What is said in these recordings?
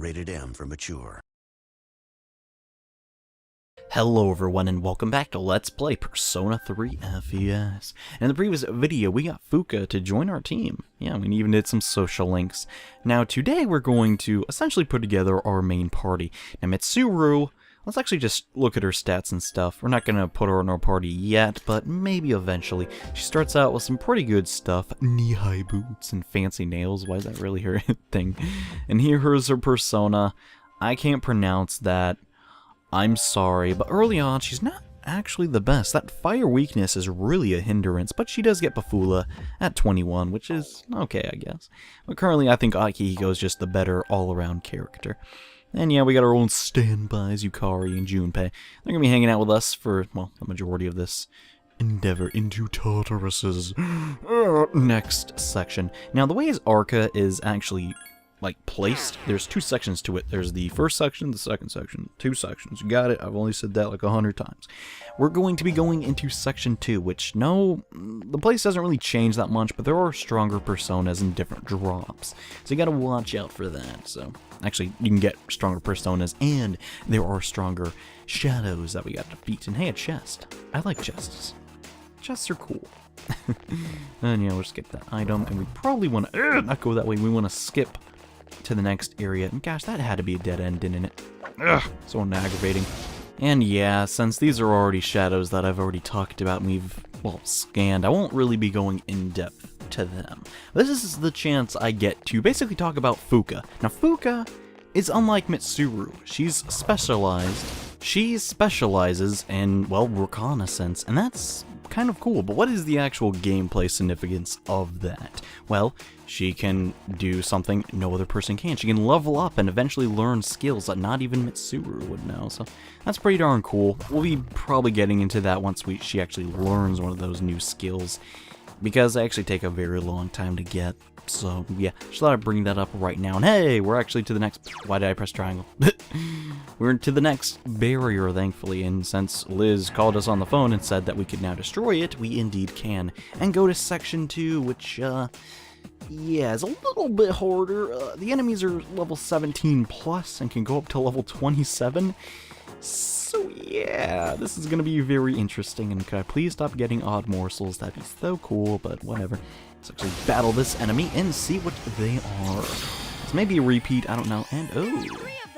Rated M for mature. Hello everyone and welcome back to Let's Play Persona 3 FES. In the previous video we got Fuka to join our team. Yeah, we even did some social links. Now today we're going to essentially put together our main party. Now Mitsuru, let's actually just look at her stats and stuff. We're not going to put her in our party yet, but maybe eventually. She starts out with some pretty good stuff. Knee-high boots and fancy nails. Why is that really her thing? And here's her persona. I can't pronounce that. I'm sorry, but early on, she's not actually the best. That fire weakness is really a hindrance, but she does get Bafula at 21, which is okay, I guess. But currently, I think Akihiko is just the better all-around character. And yeah, we got our own standbys, Yukari and Junpei. They're going to be hanging out with us for, well, the majority of this endeavor into Tartarus's next section. Now, the way his arqa is actually placed, there's two sections to it. There's the first section, the second section, two sections. You got it. I've only said that like 100 times. We're going to be going into section 2, which the place doesn't really change that much, but there are stronger personas and different drops. So you got to watch out for that. So actually, you can get stronger personas, and there are stronger shadows that we got to defeat. And hey, a chest. I like chests. Chests are cool. And yeah, we'll just get that item, and we probably want to not go that way. We want to skip to the next area, and gosh, that had to be a dead end, didn't it? Ugh, so aggravating. And yeah, since these are already shadows that I've already talked about and we've, well, scanned, I won't really be going in depth to them. This is the chance I get to basically talk about Fuka. Now, Fuka is unlike Mitsuru. She's specialized. She specializes in, well, reconnaissance, and that's kind of cool, but what is the actual gameplay significance of that? Well, she can do something no other person can. She can level up and eventually learn skills that not even Mitsuru would know, so that's pretty darn cool. We'll be probably getting into that once she actually learns one of those new skills, because they actually take a very long time to get. So yeah, just thought I'd bring that up right now. And hey, we're actually to the next. Why did I press triangle? We're to the next barrier, thankfully, and since Liz called us on the phone and said that we could now destroy it, we indeed can. And go to section 2, which yeah, is a little bit harder. The enemies are level 17 plus and can go up to level 27. So yeah, this is gonna be very interesting, and could I please stop getting odd morsels? That'd be so cool, but whatever. Let's actually battle this enemy and see what they are. This may be a repeat, I don't know, and oh,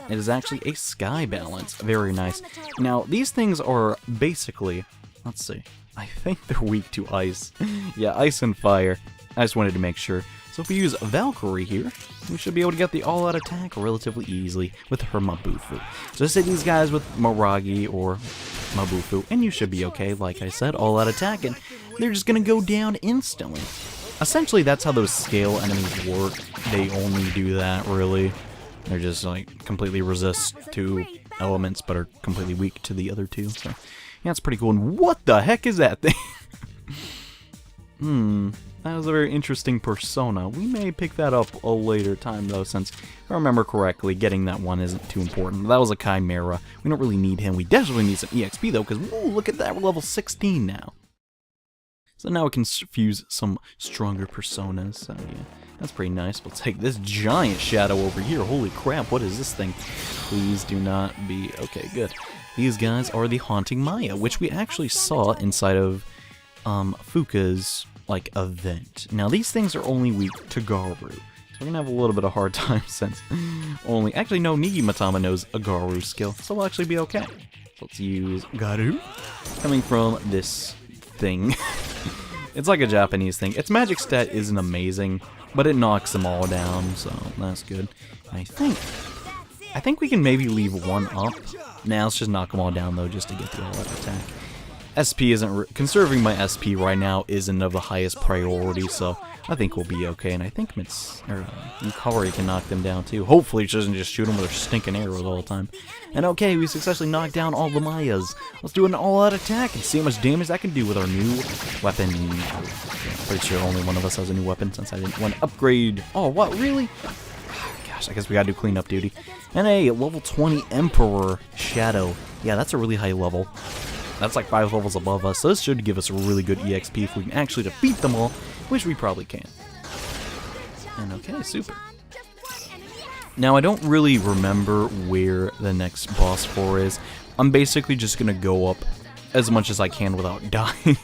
it is actually a sky balance. Very nice. Now, these things are basically, let's see, I think they're weak to ice. Yeah, ice and fire. I just wanted to make sure. So if we use Valkyrie here, we should be able to get the all-out attack relatively easily with her Mabufu. So just hit these guys with Miragi or Mabufu, and you should be okay. Like I said, all-out attack, and they're just going to go down instantly. Essentially, that's how those scale enemies work. They only do that, really. They're just, like, completely resist to elements, but are completely weak to the other two. So, yeah, that's pretty cool. And what the heck is that thing? That was a very interesting persona. We may pick that up a later time, though, since, if I remember correctly, getting that one isn't too important. That was a Chimera. We don't really need him. We definitely need some EXP, though, because, ooh, look at that. We're level 16 now. So now we can fuse some stronger personas. So yeah, that's pretty nice. We'll take this giant shadow over here. Holy crap, what is this thing? Please do not be... Okay, good. These guys are the Haunting Maya, which we actually saw inside of Fuka's, event. Now, these things are only weak to Garu. So we're gonna have a little bit of a hard time since only... Actually, no, Nigimatama knows a Garu skill, so we'll actually be okay. Let's use Garu. Coming from this thing. It's like a Japanese thing. Its magic stat isn't amazing, but it knocks them all down, so that's good. And I think we can maybe leave one up. Now let's just knock them all down, though, just to get the all-out attack. SP isn't... Conserving my SP right now isn't of the highest priority, so I think we'll be okay. And I think Yukari can knock them down, too. Hopefully she doesn't just shoot them with her stinking arrows all the time. And okay, we successfully knocked down all the Mayas. Let's do an all-out attack and see how much damage that can do with our new weapon. Pretty sure only one of us has a new weapon since I didn't want to upgrade. Oh, what? Really? Gosh, I guess we gotta do cleanup duty. And a level 20 Emperor Shadow. Yeah, that's a really high level. That's like 5 levels above us, so this should give us a really good EXP if we can actually defeat them all, which we probably can. And okay, super. Now, I don't really remember where the next boss floor is. I'm basically just going to go up as much as I can without dying.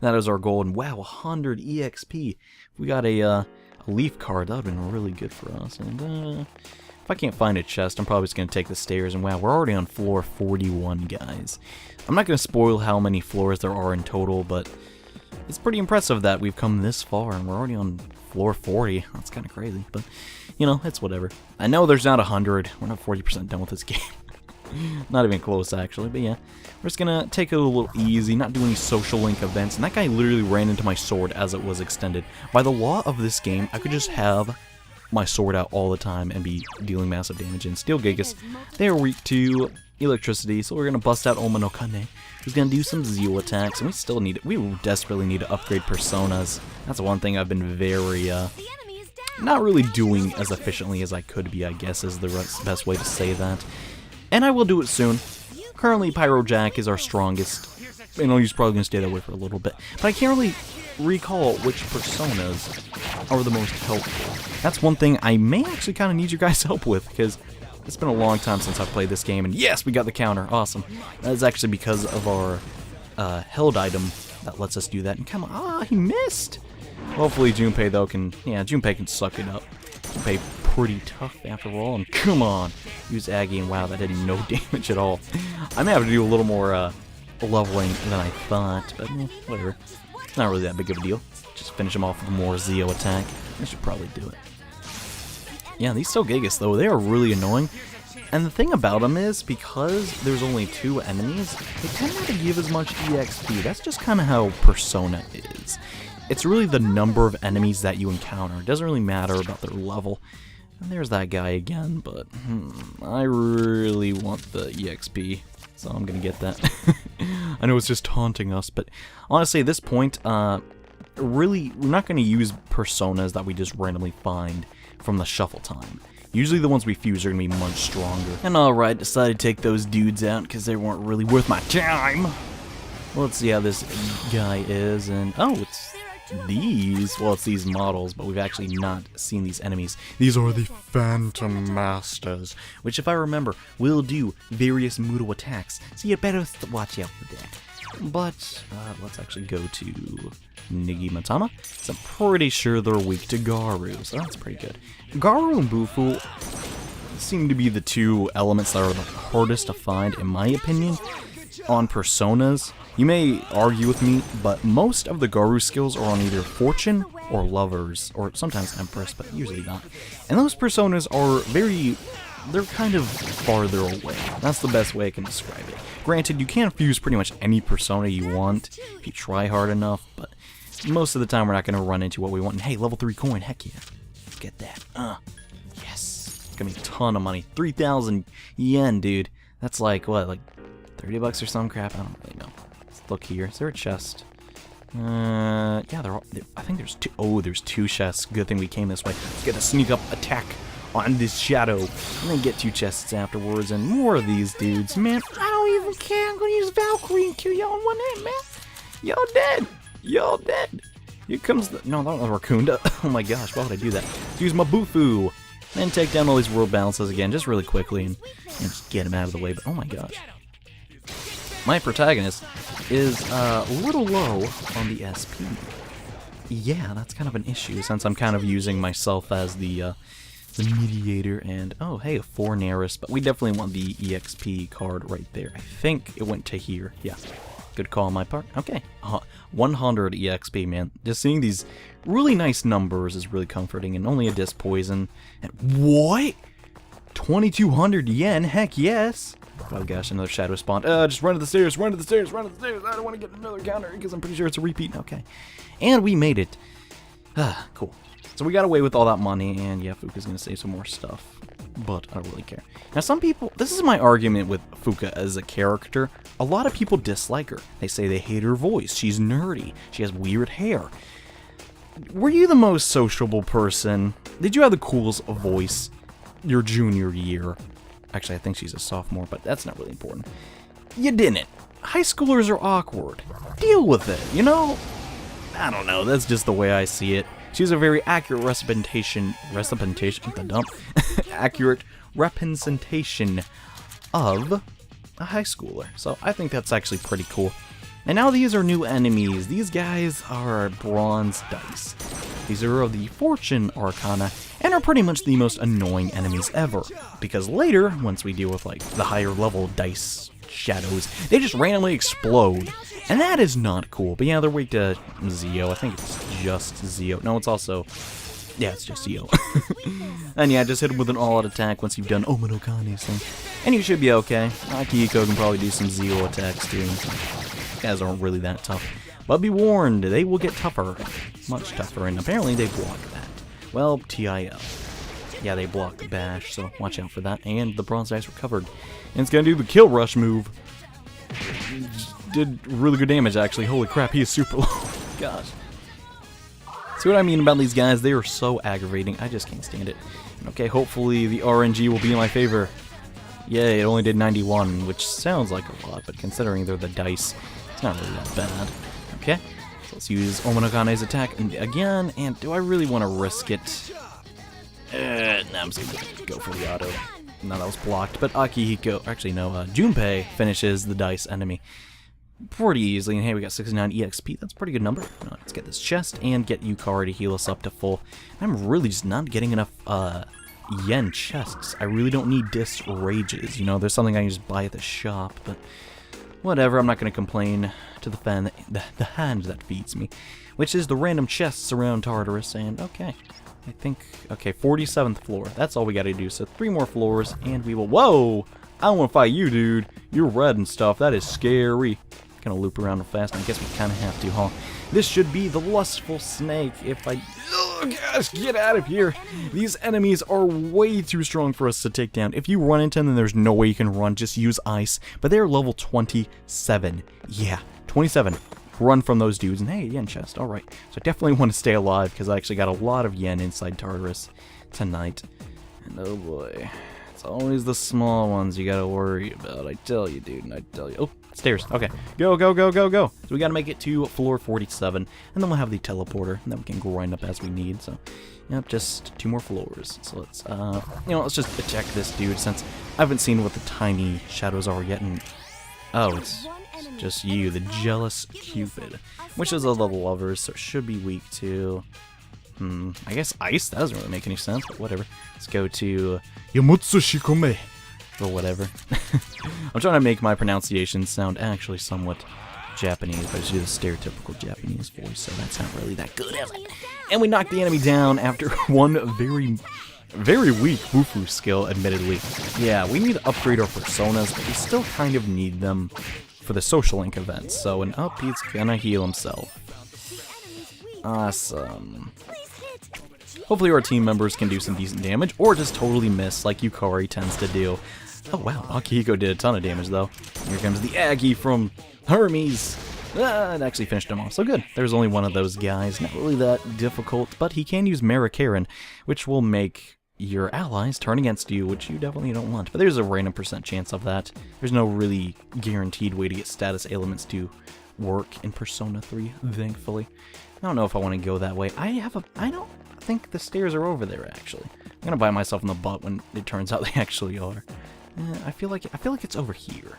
That is our goal. And wow, 100 EXP. We got a leaf card. That would have been really good for us. And if I can't find a chest, I'm probably just going to take the stairs. And wow, we're already on floor 41, guys. I'm not going to spoil how many floors there are in total, but it's pretty impressive that we've come this far and we're already on floor 40. That's kind of crazy, but you know, it's whatever. I know there's not 100. We're not 40% done with this game. Not even close, actually, but yeah. We're just gonna take it a little easy, not do any social link events. And that guy literally ran into my sword as it was extended. By the law of this game, I could just have my sword out all the time and be dealing massive damage. And Steel Gigas, they are weak to electricity, so we're gonna bust out Oma no Kane, who's gonna do some Zeo attacks. And we still need it. We desperately need to upgrade personas. That's one thing I've been very not really doing as efficiently as I could be, I guess, is the best way to say that. And I will do it soon. Currently, Pyro Jack is our strongest. You know, he's probably going to stay that way for a little bit. But I can't really recall which personas are the most helpful. That's one thing I may actually kind of need your guys' help with, because it's been a long time since I've played this game. And yes, we got the counter. Awesome. That is actually because of our held item that lets us do that. And come on, he missed! Hopefully Junpei, though, can... Yeah, Junpei can suck it up. Junpei pretty tough after all, and come on! Use Aggie, and wow, that did no damage at all. I may have to do a little more leveling than I thought, but whatever. It's not really that big of a deal. Just finish him off with more Zeo attack. I should probably do it. Yeah, these Sogegas, though, they are really annoying. And the thing about them is, because there's only 2 enemies, they tend not to give as much EXP. That's just kind of how Persona is. It's really the number of enemies that you encounter. It doesn't really matter about their level. And there's that guy again, but I really want the EXP, so I'm gonna get that. I know it's just taunting us, but honestly, at this point, really, we're not gonna use personas that we just randomly find from the shuffle time. Usually the ones we fuse are gonna be much stronger. And alright, decided to take those dudes out because they weren't really worth my time. Well, let's see how this guy is, and oh, it's these. Well, it's these models, but we've actually not seen these enemies. These are the Phantom Masters, which, if I remember, will do various Muto attacks, so you better watch out for that. But let's actually go to Nigimatama. So I'm pretty sure they're weak to Garu, so that's pretty good. Garu and Bufu seem to be the 2 elements that are the hardest to find, in my opinion, on personas. You may argue with me, but most of the Garu skills are on either Fortune or Lovers, or sometimes Empress, but usually not. And those personas are they're kind of farther away. That's the best way I can describe it. Granted, you can fuse pretty much any persona you want if you try hard enough, but most of the time we're not going to run into what we want. And hey, level 3 coin, heck yeah. Let's get that. Yes. It's going to be a ton of money. 3,000 yen, dude. That's like, what, like 30 bucks or some crap? I don't really know. Let's look here. Is there a chest? Yeah, I think there's 2. Oh, there's 2 chests. Good thing we came this way. Let's get a sneak up attack on this shadow. And then get 2 chests afterwards and more of these dudes. Man, I don't even care. I'm gonna use Valkyrie and kill y'all in one hit, man. Y'all dead. Y'all dead. Here comes the... No, that was Raccoon. Oh my gosh, why would I do that? Let's use my Bufu. And take down all these world balances again, just really quickly, and just get him out of the way. But oh my gosh. My protagonist is a little low on the SP. Yeah, that's kind of an issue, since I'm kind of using myself as the mediator, and oh, hey, a 4 Naris, but we definitely want the EXP card right there. I think it went to here. Yeah, good call on my part. Okay, 100 EXP, man. Just seeing these really nice numbers is really comforting, and only a disc poison. And what? 2,200 yen? Heck yes! Oh gosh, another shadow spawn. Just run to the stairs, run to the stairs, run to the stairs. I don't want to get another counter because I'm pretty sure it's a repeat. Okay. And we made it. Cool. So we got away with all that money, and yeah, Fuka's going to save some more stuff. But I don't really care. Now, some people, this is my argument with Fuka as a character. A lot of people dislike her. They say they hate her voice. She's nerdy. She has weird hair. Were you the most sociable person? Did you have the coolest voice your junior year? Actually, I think she's a sophomore, but that's not really important. You didn't. High schoolers are awkward. Deal with it, you know? I don't know, that's just the way I see it. She has a very accurate representation, the dump, accurate representation of a high schooler. So I think that's actually pretty cool. And now these are new enemies. These guys are bronze dice. These are of the Fortune Arcana, and are pretty much the most annoying enemies ever. Because later, once we deal with like the higher level dice shadows, they just randomly explode. And that is not cool. But yeah, they're weak to Zio. I think it's just Zio. No, it's also... yeah, it's just Zio. And yeah, just hit him with an all-out attack once you've done Omenokani's thing. And you should be okay. Akihiko can probably do some Zio attacks too. These guys aren't really that tough. But be warned, they will get tougher. Much tougher, and apparently they block that. Well, TIL. Yeah, they block the bash, so watch out for that. And the bronze dice recovered. And it's gonna do the kill rush move. Did really good damage, actually. Holy crap, he is super low. Gosh. See what I mean about these guys? They are so aggravating. I just can't stand it. Okay, hopefully the RNG will be in my favor. Yay, it only did 91, which sounds like a lot, but considering they're the dice, it's not really that bad. Okay, so let's use Omonokane's attack again, and do I really want to risk it? Nah, I'm just gonna go for the auto. No, that was blocked, but Akihiko, actually no, Junpei finishes the dice enemy pretty easily, and hey, we got 69 EXP, that's a pretty good number. Let's get this chest, and get Yukari to heal us up to full. I'm really just not getting enough, yen chests. I really don't need disc rages, you know, there's something I can just buy at the shop, but whatever, I'm not going to complain to the hand that feeds me, which is the random chests around Tartarus, and okay, I think, okay, 47th floor, that's all we got to do, so 3 more floors, and we will, whoa, I don't want to fight you, dude, you're red and stuff, that is scary. Gonna loop around real fast, and I guess we kind of have to, huh? This should be the lustful snake if I... oh gosh, get out of here! These enemies are way too strong for us to take down. If you run into them, then there's no way you can run, just use ice. But they're level 27. Yeah, 27. Run from those dudes, and hey, yen chest, alright. So I definitely want to stay alive, because I actually got a lot of yen inside Tartarus tonight. And oh boy, it's always the small ones you gotta worry about, I tell you, dude, and I tell you. Oh, stairs. Okay. Go, go, go, go, go. So we gotta make it to floor 47, and then we'll have the teleporter, and then we can grind up as we need, so, yep, just 2 more floors. So let's, you know, let's just attack this dude, since I haven't seen what the tiny shadows are yet, and, oh, it's just you, the jealous Cupid, which is of the lovers, so it should be weak to, I guess ice? That doesn't really make any sense, but whatever. Let's go to Yamutsu Shikome. Or whatever. I'm trying to make my pronunciation sound actually somewhat Japanese, but I just do the stereotypical Japanese voice, so that's not really that good, is it? And we knocked the enemy down after one very, very weak Wufu skill, admittedly. Yeah, we need to upgrade our personas, but we still kind of need them for the social link events, so an up, he's gonna heal himself. Awesome. Hopefully our team members can do some decent damage, or just totally miss like Yukari tends to do. Oh wow, Akihiko did a ton of damage though. Here comes the Aggie from Hermes. It actually finished him off, so good. There's only one of those guys, not really that difficult, but he can use Marikaran, which will make your allies turn against you, which you definitely don't want. But there's a random % chance of that. There's no really guaranteed way to get status elements to work in Persona 3, thankfully. I don't know if I want to go that way. I don't think the stairs are over there, actually. I'm gonna bite myself in the butt when it turns out they actually are. I feel like it's over here.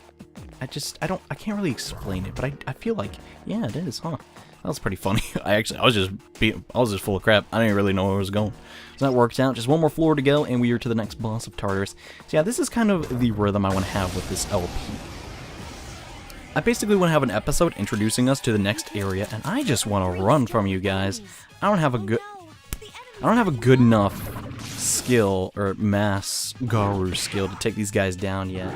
I can't really explain it, but I feel like, yeah, it is, huh? That was pretty funny. I was just full of crap. I didn't really know where I was going. So that worked out. Just 1 more floor to go, and we are to the next boss of Tartarus. So yeah, this is kind of the rhythm I want to have with this LP. I basically want to have an episode introducing us to the next area, and I just want to run from you guys. I don't have a good enough skill or mass Garu skill to take these guys down yet.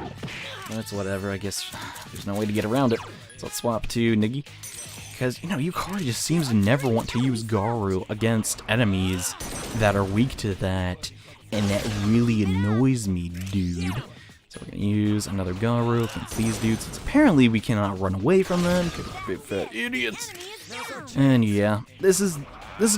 That's whatever, I guess there's no way to get around it. So let's swap to Nigi. Because, you know, Yukari just seems to never want to use Garu against enemies that are weak to that, and that really annoys me, dude. So we're going to use another Garu against these dudes, since apparently we cannot run away from them, because we're big fat idiots. And yeah, this is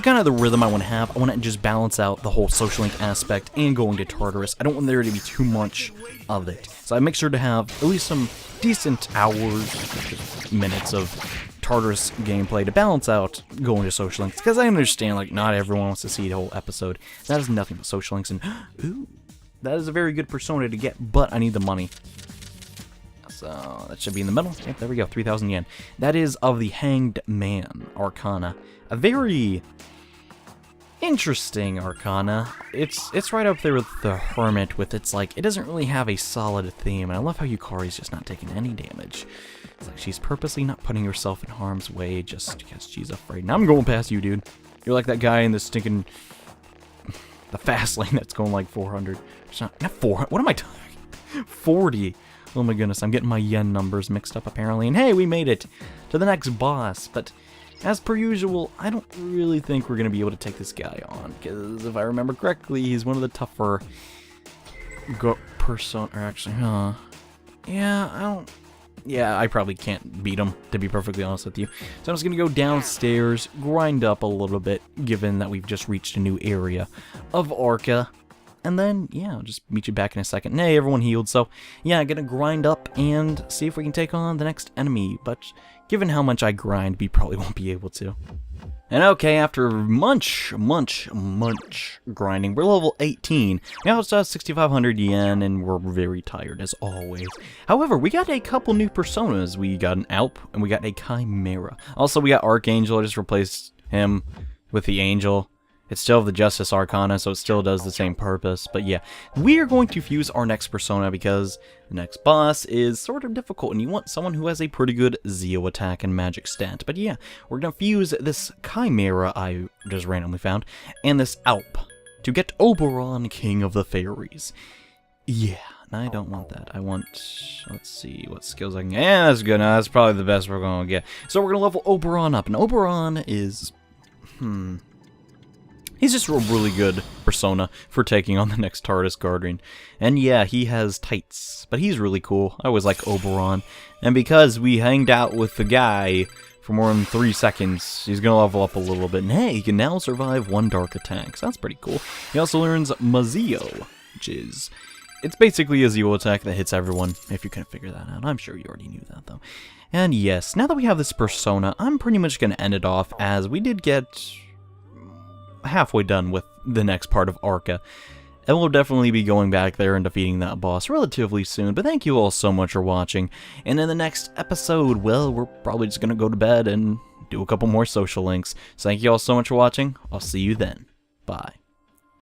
kind of the rhythm I want to have. I want to just balance out the whole social link aspect and going to Tartarus. I don't want there to be too much of it. So I make sure to have at least some decent hours, minutes of Tartarus gameplay to balance out going to social links, because I understand, like, not everyone wants to see the whole episode. That is nothing but social links, and ooh, that is a very good persona to get, but I need the money. So that should be in the middle. Yep, there we go, 3,000 yen. That is of the Hanged Man Arcana. A very interesting Arcana. It's right up there with the Hermit, with its, like, it doesn't really have a solid theme, and I love how Yukari's just not taking any damage. It's like she's purposely not putting herself in harm's way just because she's afraid. Now I'm going past you, dude. You're like that guy in the stinking the fast lane that's going like 400. It's not 400. What am I talking? 40. Oh my goodness, I'm getting my yen numbers mixed up apparently. And hey, we made it to the next boss. But as per usual, I don't really think we're going to be able to take this guy on. Because if I remember correctly, he's one of the tougher persona. Or actually, yeah, I probably can't beat him, to be perfectly honest with you. So I'm just going to go downstairs, grind up a little bit, given that we've just reached a new area of Arqa. And then, yeah, I'll just meet you back in a second. Hey, everyone healed, so yeah, I'm gonna grind up and see if we can take on the next enemy. But given how much I grind, we probably won't be able to. And okay, after much grinding, we're level 18. We also have 6,500 yen, and we're very tired, as always. However, we got a couple new personas. We got an Alp, and we got a Chimera. Also, we got Archangel. I just replaced him with the Angel. It's still the Justice Arcana, so it still does the same purpose. But yeah, we are going to fuse our next persona because the next boss is sort of difficult, and you want someone who has a pretty good Zeo attack and magic stat. But yeah, we're going to fuse this Chimera I just randomly found and this Alp to get Oberon, King of the Fairies. Yeah, and I don't want that. I want, let's see what skills I can get. Yeah, that's good. That's probably the best we're going to get. So we're going to level Oberon up, and Oberon is, he's just a really good persona for taking on the next Tartarus Guardian. And yeah, he has tights, but he's really cool. I always like Oberon. And because we hanged out with the guy for more than 3 seconds, he's going to level up a little bit. And hey, he can now survive 1 dark attack, so that's pretty cool. He also learns Mazio, which is, it's basically a Zeo attack that hits everyone, if you couldn't figure that out. I'm sure you already knew that, though. And yes, now that we have this persona, I'm pretty much going to end it off, as we did get halfway done with the next part of Arqa, and we'll definitely be going back there and defeating that boss relatively soon. But thank you all so much for watching, and in the next episode, well, we're probably just gonna go to bed and do a couple more social links. So thank you all so much for watching. I'll see you then. Bye.